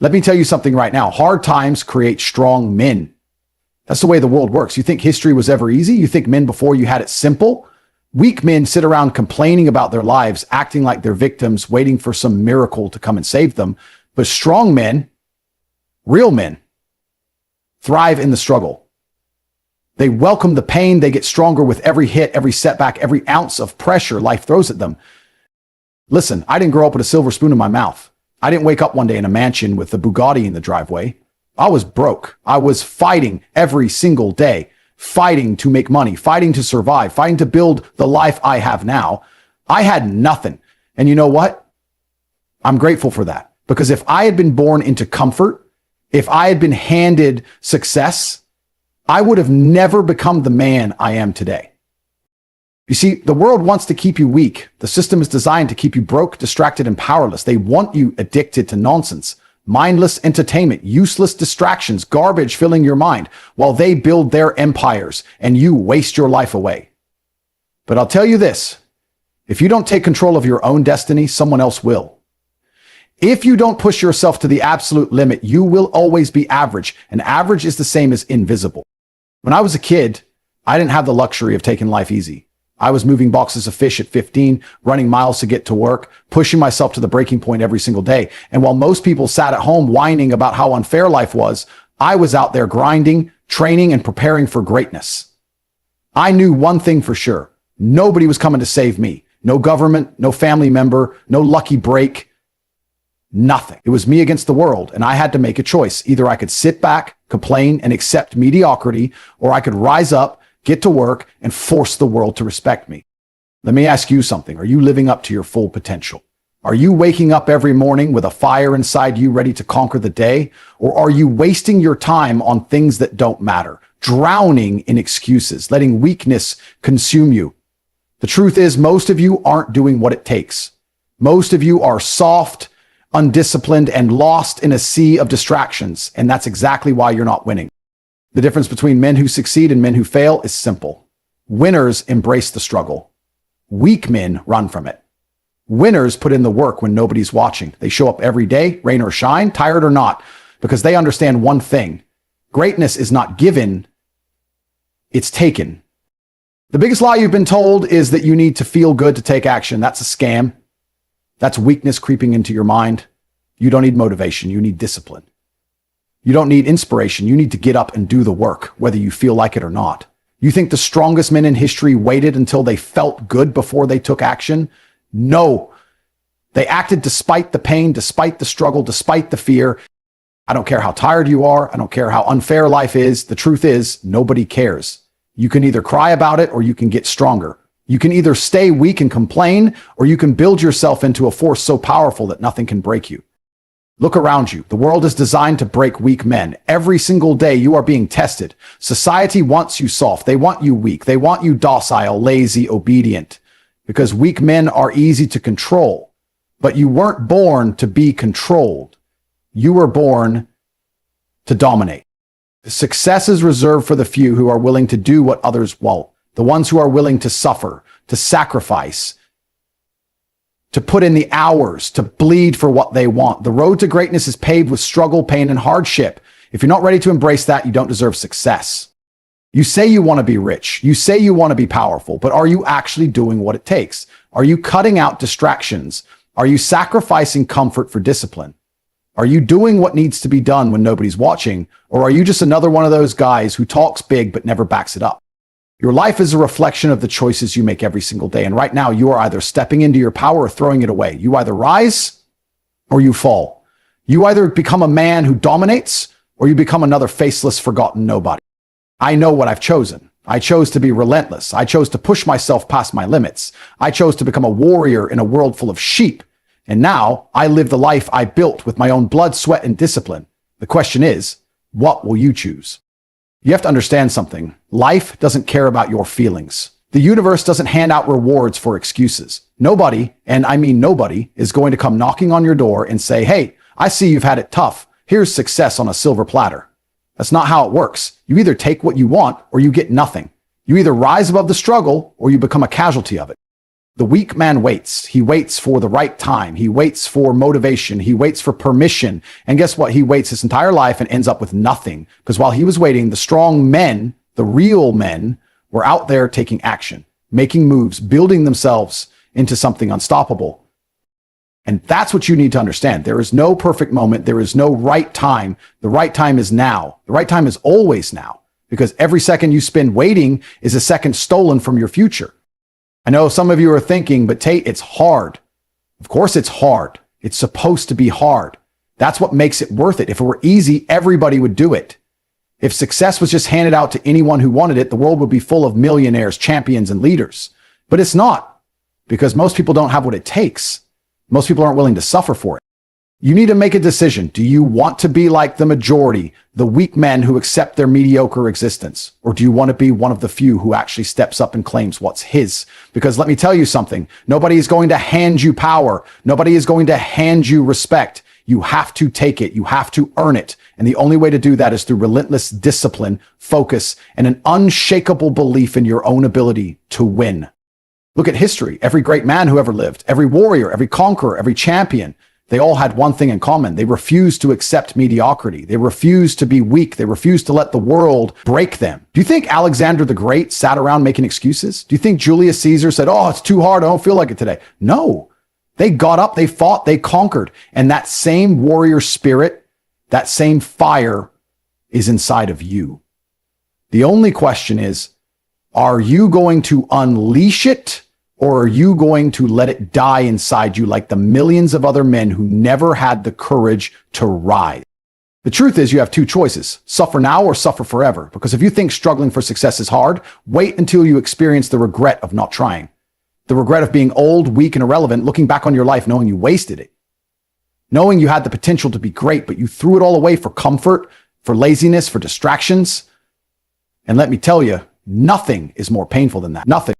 Let me tell you something right now. Hard times create strong men. That's the way the world works. You think history was ever easy? You think men before you had it simple? Weak men sit around complaining about their lives, acting like they're victims, waiting for some miracle to come and save them. But strong men, real men, thrive in the struggle. They welcome the pain. They get stronger with every hit, every setback, every ounce of pressure life throws at them. Listen, I didn't grow up with a silver spoon in my mouth. I didn't wake up one day in a mansion with a Bugatti in the driveway. I was broke. I was fighting every single day, fighting to make money, fighting to survive, fighting to build the life I have now. I had nothing. And you know what? I'm grateful for that. Because if I had been born into comfort, if I had been handed success, I would have never become the man I am today. You see, the world wants to keep you weak. The system is designed to keep you broke, distracted, and powerless. They want you addicted to nonsense, mindless entertainment, useless distractions, garbage filling your mind, while they build their empires and you waste your life away. But I'll tell you this, if you don't take control of your own destiny, someone else will. If you don't push yourself to the absolute limit, you will always be average, and average is the same as invisible. When I was a kid, I didn't have the luxury of taking life easy. I was moving boxes of fish at 15, running miles to get to work, pushing myself to the breaking point every single day. And while most people sat at home whining about how unfair life was, I was out there grinding, training, and preparing for greatness. I knew one thing for sure. Nobody was coming to save me. No government, no family member, no lucky break. Nothing. It was me against the world, and I had to make a choice. Either I could sit back, complain, and accept mediocrity, or I could rise up, get to work, and force the world to respect me. Let me ask you something. Are you living up to your full potential? Are you waking up every morning with a fire inside you ready to conquer the day? Or are you wasting your time on things that don't matter, drowning in excuses, letting weakness consume you? The truth is, most of you aren't doing what it takes. Most of you are soft, undisciplined, and lost in a sea of distractions, and that's exactly why you're not winning. The difference between men who succeed and men who fail is simple. Winners embrace the struggle. Weak men run from it. Winners put in the work when nobody's watching. They show up every day, rain or shine, tired or not, because they understand one thing. Greatness is not given, it's taken. The biggest lie you've been told is that you need to feel good to take action. That's a scam. That's weakness creeping into your mind. You don't need motivation, you need discipline. You don't need inspiration. You need to get up and do the work, whether you feel like it or not. You think the strongest men in history waited until they felt good before they took action? No. They acted despite the pain, despite the struggle, despite the fear. I don't care how tired you are. I don't care how unfair life is. The truth is, nobody cares. You can either cry about it or you can get stronger. You can either stay weak and complain, or you can build yourself into a force so powerful that nothing can break you. Look around you. The world is designed to break weak men. Every single day you are being tested. Society wants you soft. They want you weak. They want you docile, lazy, obedient. Because weak men are easy to control. But you weren't born to be controlled. You were born to dominate. Success is reserved for the few who are willing to do what others won't. The ones who are willing to suffer, to sacrifice, to put in the hours, to bleed for what they want. The road to greatness is paved with struggle, pain, and hardship. If you're not ready to embrace that, you don't deserve success. You say you want to be rich. You say you want to be powerful, but are you actually doing what it takes? Are you cutting out distractions? Are you sacrificing comfort for discipline? Are you doing what needs to be done when nobody's watching? Or are you just another one of those guys who talks big but never backs it up? Your life is a reflection of the choices you make every single day. And right now, you are either stepping into your power or throwing it away. You either rise or you fall. You either become a man who dominates or you become another faceless, forgotten nobody. I know what I've chosen. I chose to be relentless. I chose to push myself past my limits. I chose to become a warrior in a world full of sheep. And now I live the life I built with my own blood, sweat, and discipline. The question is, what will you choose? You have to understand something. Life doesn't care about your feelings. The universe doesn't hand out rewards for excuses. Nobody, and I mean nobody, is going to come knocking on your door and say, hey, I see you've had it tough. Here's success on a silver platter. That's not how it works. You either take what you want or you get nothing. You either rise above the struggle or you become a casualty of it. The weak man waits. He waits for the right time. He waits for motivation. He waits for permission. And guess what? He waits his entire life and ends up with nothing. Because while he was waiting, the strong men, the real men, were out there taking action, making moves, building themselves into something unstoppable. And that's what you need to understand. There is no perfect moment. There is no right time. The right time is now. The right time is always now, because every second you spend waiting is a second stolen from your future. I know some of you are thinking, but Tate, it's hard. Of course it's hard. It's supposed to be hard. That's what makes it worth it. If it were easy, everybody would do it. If success was just handed out to anyone who wanted it, the world would be full of millionaires, champions, and leaders. But it's not, because most people don't have what it takes. Most people aren't willing to suffer for it. You need to make a decision. Do you want to be like the majority, the weak men who accept their mediocre existence? Or do you want to be one of the few who actually steps up and claims what's his? Because let me tell you something. Nobody is going to hand you power. Nobody is going to hand you respect. You have to take it. You have to earn it. And the only way to do that is through relentless discipline, focus, and an unshakable belief in your own ability to win. Look at history. Every great man who ever lived, every warrior, every conqueror, every champion, they all had one thing in common. They refused to accept mediocrity. They refused to be weak. They refused to let the world break them. Do you think Alexander the Great sat around making excuses? Do you think Julius Caesar said, "Oh, it's too hard. I don't feel like it today"? No. They got up, they fought, they conquered. And that same warrior spirit, that same fire is inside of you. The only question is, are you going to unleash it, or are you going to let it die inside you like the millions of other men who never had the courage to rise? The truth is, you have two choices: suffer now or suffer forever. Because if you think struggling for success is hard, wait until you experience the regret of not trying. The regret of being old, weak, and irrelevant, looking back on your life knowing you wasted it. Knowing you had the potential to be great, but you threw it all away for comfort, for laziness, for distractions. And let me tell you, nothing is more painful than that. Nothing.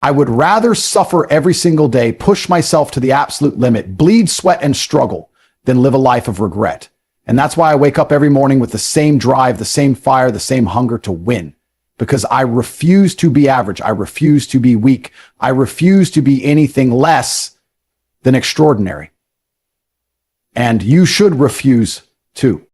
I would rather suffer every single day, push myself to the absolute limit, bleed, sweat, and struggle, than live a life of regret. And that's why I wake up every morning with the same drive, the same fire, the same hunger to win. Because I refuse to be average. I refuse to be weak. I refuse to be anything less than extraordinary. And you should refuse too.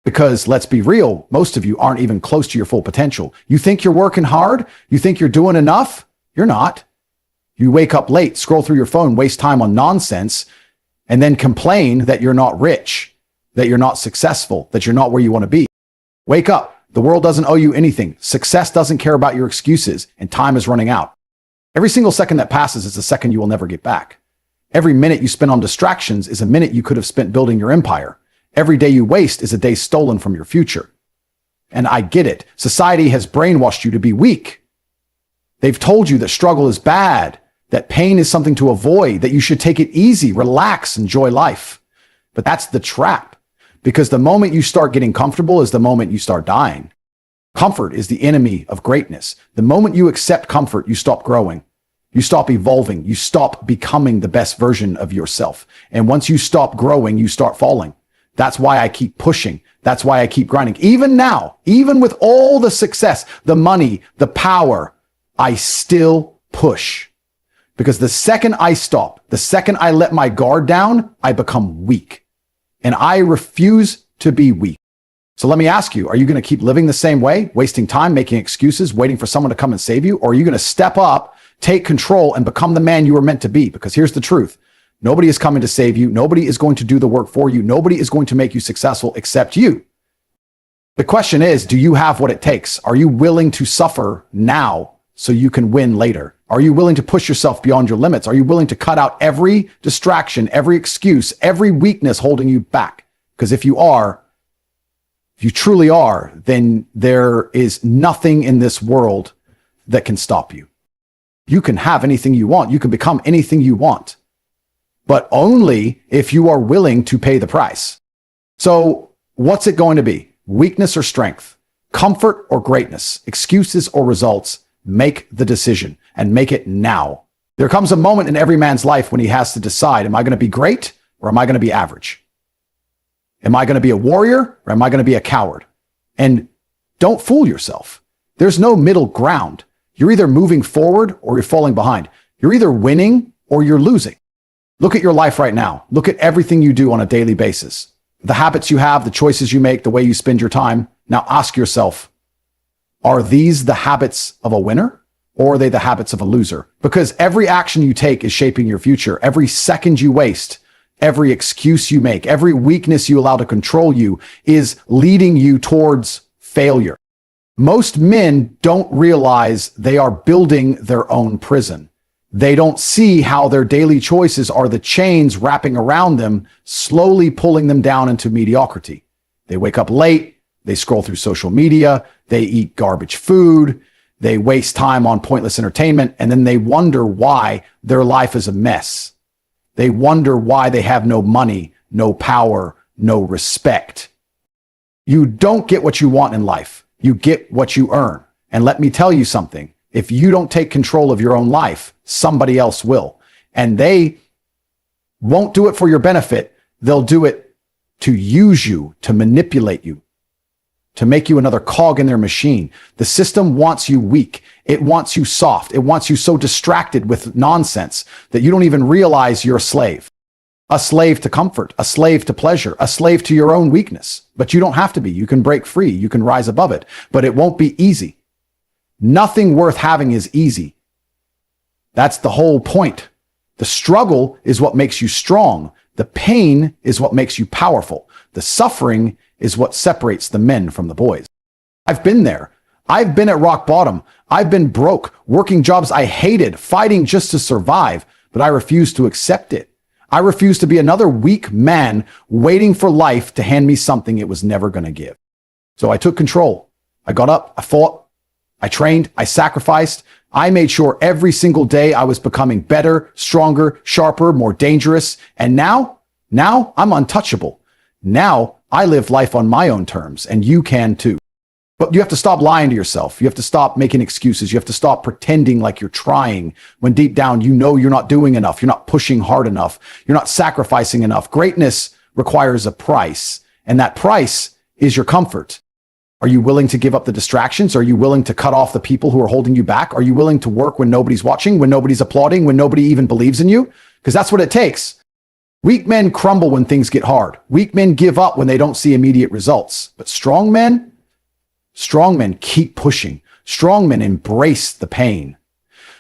Because let's be real, most of you aren't even close to your full potential. You think you're working hard? You think you're doing enough? You're not. You wake up late, scroll through your phone, waste time on nonsense, and then complain that you're not rich, that you're not successful, that you're not where you want to be. Wake up. The world doesn't owe you anything. Success doesn't care about your excuses, and time is running out. Every single second that passes is a second you will never get back. Every minute you spend on distractions is a minute you could have spent building your empire. Every day you waste is a day stolen from your future. And I get it. Society has brainwashed you to be weak. They've told you that struggle is bad, that pain is something to avoid, that you should take it easy, relax, enjoy life. But that's the trap. Because the moment you start getting comfortable is the moment you start dying. Comfort is the enemy of greatness. The moment you accept comfort, you stop growing. You stop evolving. You stop becoming the best version of yourself. And once you stop growing, you start falling. That's why I keep pushing. That's why I keep grinding. Even now, even with all the success, the money, the power, I still push. Because the second I stop, the second I let my guard down, I become weak. And I refuse to be weak. So let me ask you, are you going to keep living the same way, wasting time, making excuses, waiting for someone to come and save you? Or are you going to step up, take control, and become the man you were meant to be? Because here's the truth. Nobody is coming to save you. Nobody is going to do the work for you. Nobody is going to make you successful except you. The question is, do you have what it takes? Are you willing to suffer now so you can win later? Are you willing to push yourself beyond your limits? Are you willing to cut out every distraction, every excuse, every weakness holding you back? Because if you are, if you truly are, then there is nothing in this world that can stop you. You can have anything you want. You can become anything you want, but only if you are willing to pay the price. So what's it going to be? Weakness or strength? Comfort or greatness? Excuses or results? Make the decision, and make it now. There comes a moment in every man's life when he has to decide, am I going to be great or am I going to be average? Am I going to be a warrior or am I going to be a coward? And don't fool yourself. There's no middle ground. You're either moving forward or you're falling behind. You're either winning or you're losing. Look at your life right now. Look at everything you do on a daily basis. The habits you have, the choices you make, the way you spend your time. Now ask yourself, are these the habits of a winner or are they the habits of a loser? Because every action you take is shaping your future. Every second you waste, every excuse you make, every weakness you allow to control you is leading you towards failure. Most men don't realize they are building their own prison. They don't see how their daily choices are the chains wrapping around them, slowly pulling them down into mediocrity. They wake up late, they scroll through social media, they eat garbage food, they waste time on pointless entertainment, and then they wonder why their life is a mess. They wonder why they have no money, no power, no respect. You don't get what you want in life. You get what you earn. And let me tell you something. If you don't take control of your own life, somebody else will. And they won't do it for your benefit. They'll do it to use you, to manipulate you, to make you another cog in their machine. The system wants you weak. It wants you soft. It wants you so distracted with nonsense that you don't even realize you're a slave. A slave to comfort, a slave to pleasure, a slave to your own weakness. But you don't have to be. You can break free. You can rise above it. But it won't be easy. Nothing worth having is easy. That's the whole point. The struggle is what makes you strong. The pain is what makes you powerful. The suffering is what separates the men from the boys. I've been there. I've been at rock bottom. I've been broke, working jobs I hated, fighting just to survive, but I refused to accept it. I refused to be another weak man waiting for life to hand me something it was never going to give. So I took control. I got up, I fought, I trained, I sacrificed. I made sure every single day I was becoming better, stronger, sharper, more dangerous. And now I'm untouchable. Now I live life on my own terms, and you can too. But you have to stop lying to yourself. You have to stop making excuses. You have to stop pretending like you're trying when deep down you know you're not doing enough. You're not pushing hard enough. You're not sacrificing enough. Greatness requires a price, and that price is your comfort. Are you willing to give up the distractions? Are you willing to cut off the people who are holding you back? Are you willing to work when nobody's watching, when nobody's applauding, when nobody even believes in you? Because that's what it takes. Weak men crumble when things get hard. Weak men give up when they don't see immediate results. But strong men keep pushing. Strong men embrace the pain.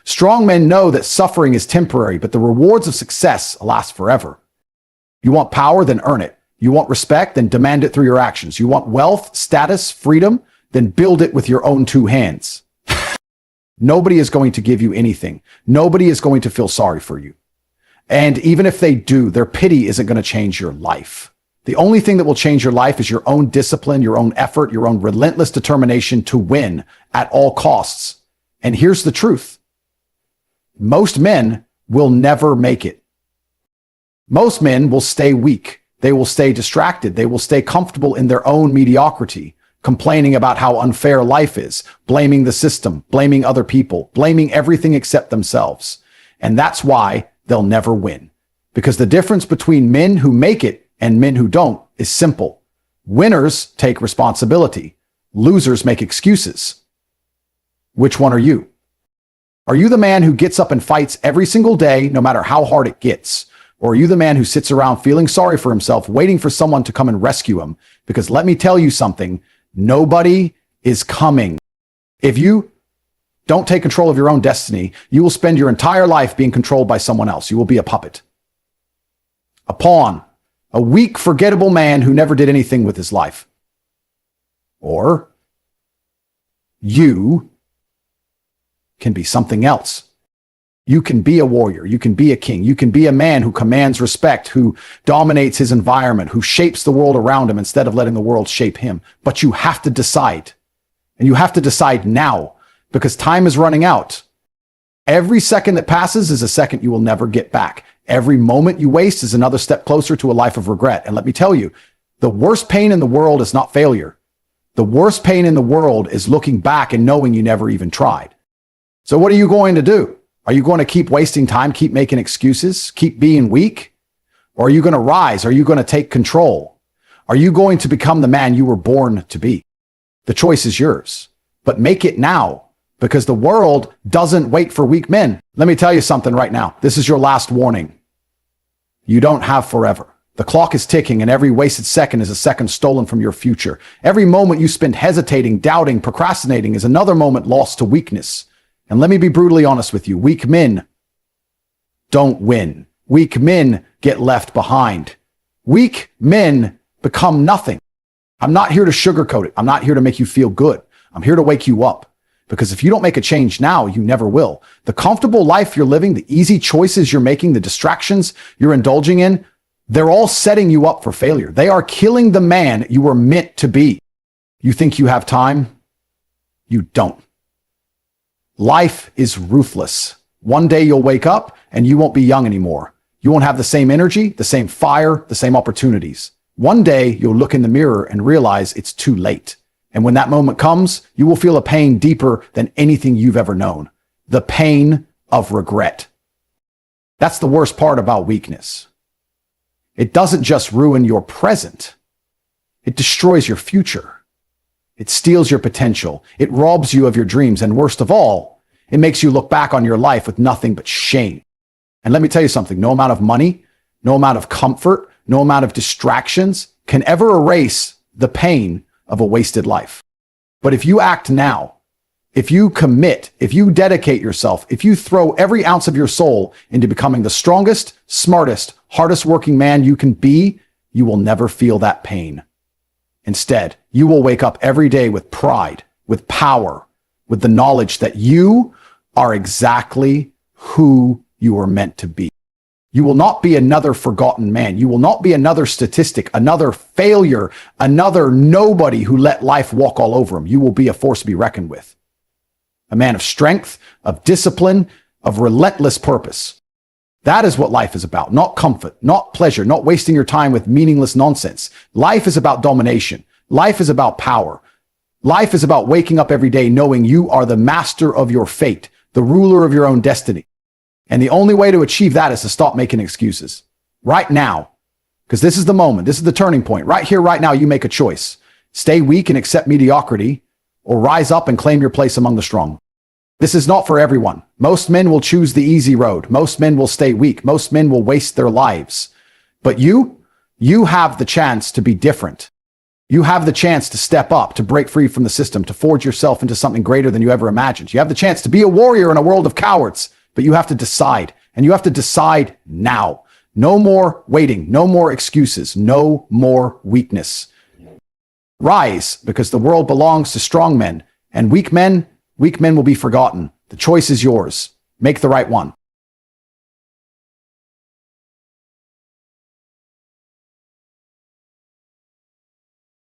Strong men know that suffering is temporary, but the rewards of success last forever. You want power, then earn it. You want respect, then demand it through your actions. You want wealth, status, freedom, then build it with your own two hands. Nobody is going to give you anything. Nobody is going to feel sorry for you. And even if they do, their pity isn't going to change your life. The only thing that will change your life is your own discipline, your own effort, your own relentless determination to win at all costs. And here's the truth. Most men will never make it. Most men will stay weak. They will stay distracted. They will stay comfortable in their own mediocrity, complaining about how unfair life is, blaming the system, blaming other people, blaming everything except themselves. And that's why they'll never win. Because the difference between men who make it and men who don't is simple. Winners take responsibility. Losers make excuses. Which one are you? Are you the man who gets up and fights every single day, no matter how hard it gets? Or are you the man who sits around feeling sorry for himself, waiting for someone to come and rescue him? Because let me tell you something, nobody is coming. If you don't take control of your own destiny, you will spend your entire life being controlled by someone else. You will be a puppet, a pawn, a weak, forgettable man who never did anything with his life. Or you can be something else. You can be a warrior. You can be a king. You can be a man who commands respect, who dominates his environment, who shapes the world around him instead of letting the world shape him. But you have to decide. And you have to decide now, because time is running out. Every second that passes is a second you will never get back. Every moment you waste is another step closer to a life of regret. And let me tell you, the worst pain in the world is not failure. The worst pain in the world is looking back and knowing you never even tried. So what are you going to do? Are you going to keep wasting time, keep making excuses, keep being weak? Or are you going to rise? Are you going to take control? Are you going to become the man you were born to be? The choice is yours, but make it now, because the world doesn't wait for weak men. Let me tell you something right now. This is your last warning. You don't have forever. The clock is ticking, and every wasted second is a second stolen from your future. Every moment you spend hesitating, doubting, procrastinating is another moment lost to weakness. And let me be brutally honest with you. Weak men don't win. Weak men get left behind. Weak men become nothing. I'm not here to sugarcoat it. I'm not here to make you feel good. I'm here to wake you up. Because if you don't make a change now, you never will. The comfortable life you're living, the easy choices you're making, the distractions you're indulging in, they're all setting you up for failure. They are killing the man you were meant to be. You think you have time? You don't. Life is ruthless. One day you'll wake up and you won't be young anymore. You won't have the same energy, the same fire, the same opportunities. One day you'll look in the mirror and realize it's too late. And when that moment comes, you will feel a pain deeper than anything you've ever known. The pain of regret. That's the worst part about weakness. It doesn't just ruin your present. It destroys your future. It steals your potential. It robs you of your dreams. And worst of all, it makes you look back on your life with nothing but shame. And let me tell you something. No amount of money, no amount of comfort, no amount of distractions can ever erase the pain of a wasted life. But if you act now, if you commit, if you dedicate yourself, if you throw every ounce of your soul into becoming the strongest, smartest, hardest working man you can be, you will never feel that pain. Instead, you will wake up every day with pride, with power, with the knowledge that you are exactly who you were meant to be. You will not be another forgotten man. You will not be another statistic, another failure, another nobody who let life walk all over him. You will be a force to be reckoned with. A man of strength, of discipline, of relentless purpose. That is what life is about. Not comfort, not pleasure, not wasting your time with meaningless nonsense. Life is about domination. Life is about power. Life is about waking up every day knowing you are the master of your fate, the ruler of your own destiny. And the only way to achieve that is to stop making excuses. Right now. Because this is the moment. This is the turning point. Right here, right now, you make a choice. Stay weak and accept mediocrity, or rise up and claim your place among the strong. This is not for everyone. Most men will choose the easy road. Most men will stay weak. Most men will waste their lives. But you have the chance to be different. You have the chance to step up, to break free from the system, to forge yourself into something greater than you ever imagined. You have the chance to be a warrior in a world of cowards, but you have to decide, and you have to decide now. No more waiting, no more excuses, no more weakness. Rise, because the world belongs to strong men, and weak men will be forgotten. The choice is yours. Make the right one.